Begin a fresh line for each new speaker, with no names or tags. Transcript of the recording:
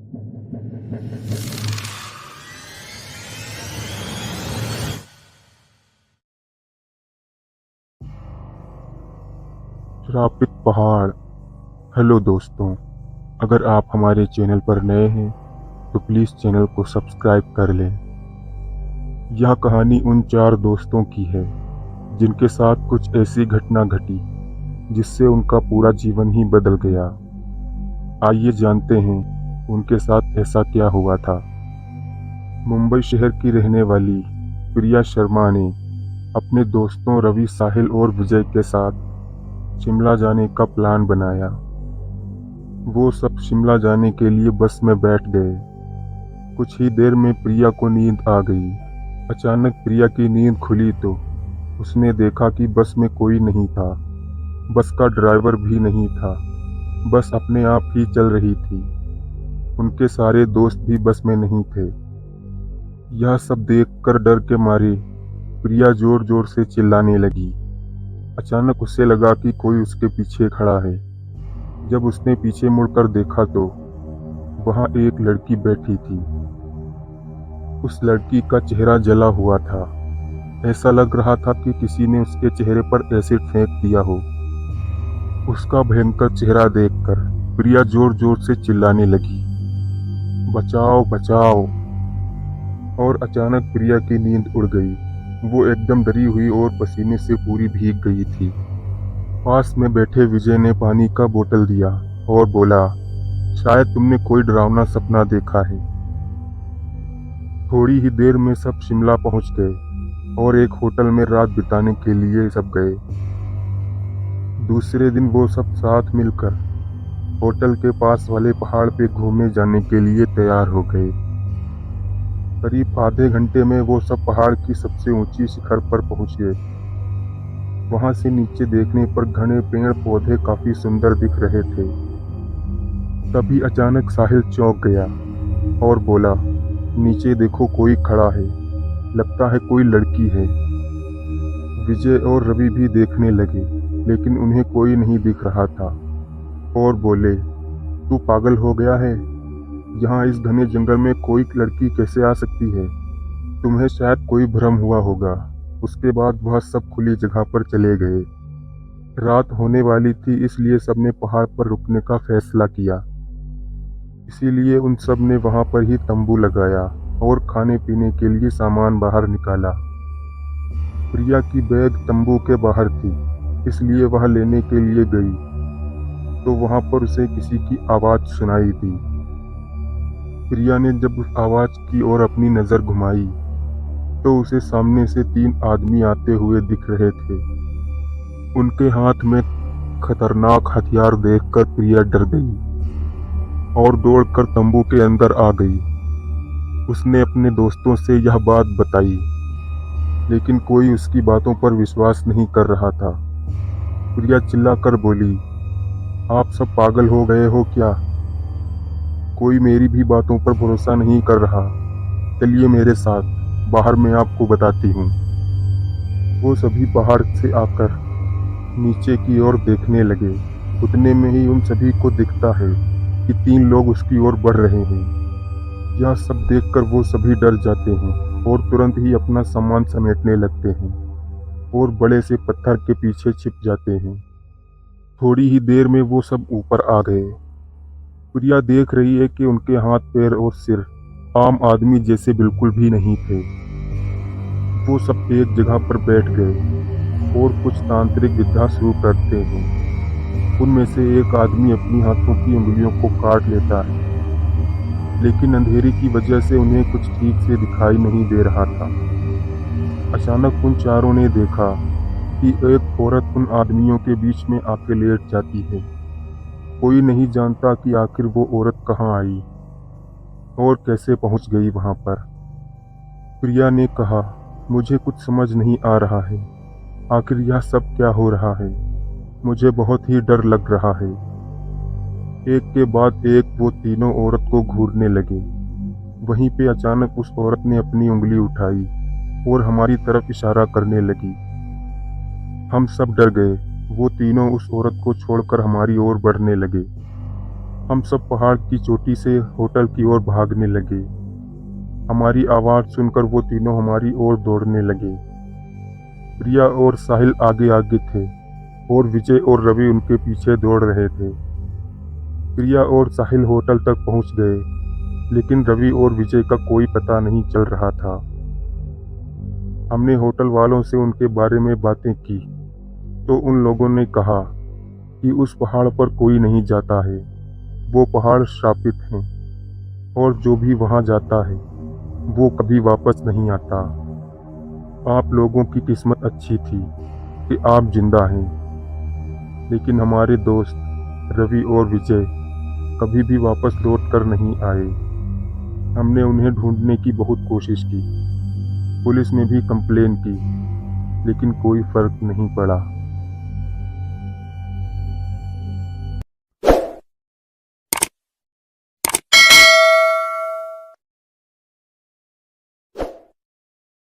श्रापित पहाड़। हेलो दोस्तों, अगर आप हमारे चैनल पर नए हैं तो प्लीज़ चैनल को सब्सक्राइब कर लें। यह कहानी उन 4 दोस्तों की है जिनके साथ कुछ ऐसी घटना घटी जिससे उनका पूरा जीवन ही बदल गया। आइए जानते हैं उनके साथ ऐसा क्या हुआ था। मुंबई शहर की रहने वाली प्रिया शर्मा ने अपने दोस्तों रवि, साहिल और विजय के साथ शिमला जाने का प्लान बनाया। वो सब शिमला जाने के लिए बस में बैठ गए। कुछ ही देर में प्रिया को नींद आ गई। अचानक प्रिया की नींद खुली तो उसने देखा कि बस में कोई नहीं था। बस का ड्राइवर भी नहीं था। बस अपने आप ही चल रही थी। उनके सारे दोस्त भी बस में नहीं थे। यह सब देखकर डर के मारे प्रिया जोर जोर से चिल्लाने लगी। अचानक उसे लगा कि कोई उसके पीछे खड़ा है। जब उसने पीछे मुड़कर देखा तो वहां एक लड़की बैठी थी। उस लड़की का चेहरा जला हुआ था। ऐसा लग रहा था कि किसी ने उसके चेहरे पर एसिड फेंक दिया हो। उसका भयंकर चेहरा देखकर प्रिया जोर जोर से चिल्लाने लगी, बचाओ बचाओ। और अचानक प्रिया की नींद उड़ गई। वो एकदम डरी हुई और पसीने से पूरी भीग गई थी। पास में बैठे विजय ने पानी का बोतल दिया और बोला, शायद तुमने कोई डरावना सपना देखा है। थोड़ी ही देर में सब शिमला पहुंच गए और एक होटल में रात बिताने के लिए सब गए। दूसरे दिन वो सब साथ मिलकर होटल के पास वाले पहाड़ पे घूमने जाने के लिए तैयार हो गए। करीब आधे घंटे में वो सब पहाड़ की सबसे ऊंची शिखर पर पहुंच गए। वहां से नीचे देखने पर घने पेड़ पौधे काफी सुंदर दिख रहे थे। तभी अचानक साहिल चौंक गया और बोला, नीचे देखो, कोई खड़ा है। लगता है कोई लड़की है। विजय और रवि भी देखने लगे लेकिन उन्हें कोई नहीं दिख रहा था और बोले, तू पागल हो गया है? यहाँ इस घने जंगल में कोई लड़की कैसे आ सकती है? तुम्हें शायद कोई भ्रम हुआ होगा। उसके बाद वह सब खुली जगह पर चले गए। रात होने वाली थी इसलिए सबने पहाड़ पर रुकने का फैसला किया। इसीलिए उन सब ने वहां पर ही तंबू लगाया और खाने पीने के लिए सामान बाहर निकाला। प्रिया की बैग तंबू के बाहर थी इसलिए वह लेने के लिए गई तो वहां पर उसे किसी की आवाज सुनाई दी। प्रिया ने जब उस आवाज की ओर अपनी नजर घुमाई तो उसे सामने से 3 आदमी आते हुए दिख रहे थे। उनके हाथ में खतरनाक हथियार देखकर प्रिया डर गई और दौड़कर तंबू के अंदर आ गई। उसने अपने दोस्तों से यह बात बताई लेकिन कोई उसकी बातों पर विश्वास नहीं कर रहा था। प्रिया चिल्लाकर बोली, आप सब पागल हो गए हो क्या? कोई मेरी भी बातों पर भरोसा नहीं कर रहा। चलिए मेरे साथ, बाहर मैं आपको बताती हूँ। वो सभी पहाड़ से आकर नीचे की ओर देखने लगे। उतने में ही उन सभी को दिखता है कि 3 लोग उसकी ओर बढ़ रहे हैं। यह सब देखकर वो सभी डर जाते हैं और तुरंत ही अपना सामान समेटने लगते हैं और बड़े से पत्थर के पीछे छिप जाते हैं। थोड़ी ही देर में वो सब ऊपर आ गए। प्रिया देख रही है कि उनके हाथ, पैर और सिर आम आदमी जैसे बिल्कुल भी नहीं थे। वो सब एक जगह पर बैठ गए और कुछ तांत्रिक विद्या शुरू करते हैं। उनमें से एक आदमी अपनी हाथों की उंगलियों को काट लेता है लेकिन अंधेरे की वजह से उन्हें कुछ ठीक से दिखाई नहीं दे रहा था। अचानक उन चारों ने देखा कि एक औरत उन आदमियों के बीच में आके लेट जाती है। कोई नहीं जानता कि आखिर वो औरत कहाँ आई और कैसे पहुंच गई वहां पर। प्रिया ने कहा, मुझे कुछ समझ नहीं आ रहा है। आखिर यह सब क्या हो रहा है? मुझे बहुत ही डर लग रहा है। एक के बाद एक वो तीनों औरत को घूरने लगे। वहीं पे अचानक उस औरत ने अपनी उंगली उठाई और हमारी तरफ इशारा करने लगी। हम सब डर गए। वो तीनों उस औरत को छोड़कर हमारी ओर बढ़ने लगे। हम सब पहाड़ की चोटी से होटल की ओर भागने लगे। हमारी आवाज़ सुनकर वो तीनों हमारी ओर दौड़ने लगे। प्रिया और साहिल आगे आगे थे और विजय और रवि उनके पीछे दौड़ रहे थे। प्रिया और साहिल होटल तक पहुंच गए, लेकिन रवि और विजय का कोई पता नहीं चल रहा था। हमने होटल वालों से उनके बारे में बातें की तो उन लोगों ने कहा कि उस पहाड़ पर कोई नहीं जाता है, वो पहाड़ श्रापित हैं और जो भी वहां जाता है वो कभी वापस नहीं आता। आप लोगों की किस्मत अच्छी थी कि आप जिंदा हैं, लेकिन हमारे दोस्त रवि और विजय कभी भी वापस लौट कर नहीं आए। हमने उन्हें ढूंढने की बहुत कोशिश की, पुलिस में भी कंप्लेन की, लेकिन कोई फर्क नहीं पड़ा।